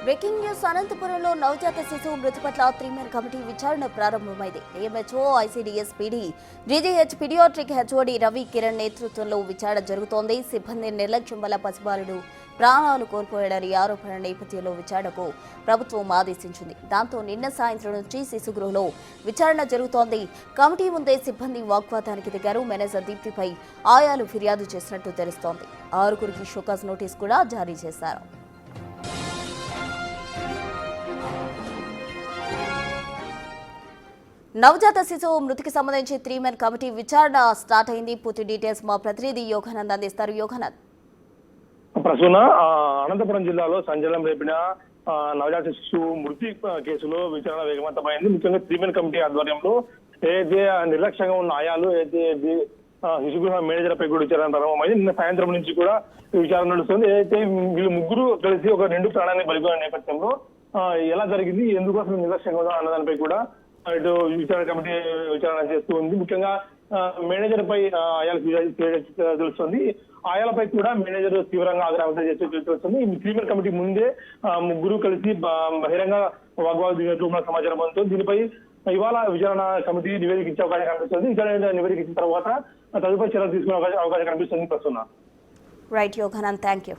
Breaking news అనంతపురంలో నవజాత శిశువు మృతి పట్ల 3 కమిటీ విచారణ ప్రారంభమైంది. DMHO, ICDS PD, GGH paediatric HOD Ravi Kiran నేతృత్వంలో విచారణ జరుగుతోంది. సిబ్బంది నిర్లక్ష్యం వల్ల పసిబాలుడు ప్రాణాలు కోల్పోయాడని ఆరోపణల నేపథ్యంలో విచారణకు ప్రభుత్వం ఆదేశించింది. దాంతో నిన్న సాయంత్రం నుంచి శిశుగృహలో విచారణ జరుగుతోంది. కమిటీ ముందే సిబ్బంది వాగ్వాదానికి దిగారు. మేనేజర్ దీప్తిపై ఆయాలు ఫిర్యాదు చేసినట్టు తెలుస్తోంది. 6గురికి షోకాజ్ నోటీస్ కూడా జారీ చేశారు. నవజాత శిశువు మృతికి సంబంధించి 3 కమిటీ విచారణ స్టార్ట్ అయింది. పూర్తి డీటెయిల్స్ మా ప్రతినిధి యోగానంద్ అందిస్తారు. యోగానంద్, ప్రసూన, అనంతపురం జిల్లాలో సంచలనం రేపిన నవజాత శిశువు మృతి కేసులో విచారణ వేగవంతమైంది. ముఖ్యంగా 3 కమిటీ ఆధ్వర్యంలో ఏదైతే నిర్లక్ష్యంగా ఉన్న ఆయాలు ఏదైతే శిశుగృహ మేనేజర్ పై కూడా విచారణ ప్రారంభమైంది. నిన్న సాయంత్రం నుంచి కూడా విచారణ నడుస్తుంది. ఏదైతే వీళ్ళు ముగ్గురు కలిసి ఒక 2 ప్రాణాన్ని బలిగొన్న నేపథ్యంలో ఎలా జరిగింది, ఎందుకోసం నిర్లక్ష్యంగా ఉందా అన్నదానిపై కూడా ఇటు విచారణ కమిటీ విచారణ చేస్తూ ఉంది. ముఖ్యంగా మేనేజర్ పై ఆయాల తెలుస్తుంది. ఆయాలపై కూడా మేనేజర్ తీవ్రంగా ఆగ్రహం చేస్తూ తెలుస్తుంది. ఈ 3 కమిటీ ముందే ముగ్గురు కలిసి బహిరంగ వాగ్వాదం దిగినట్లు సమాచారం అందుతుంది. దీనిపై ఇవాళ విచారణ కమిటీ నివేదిక ఇచ్చే అవకాశం కనిపిస్తుంది. విచారణ నివేదిక ఇచ్చిన తర్వాత తదుపరి చర్యలు తీసుకునే అవకాశం కనిపిస్తుంది. ప్రస్తుతం రైట్ యోగానంద్, థ్యాంక్ యూ.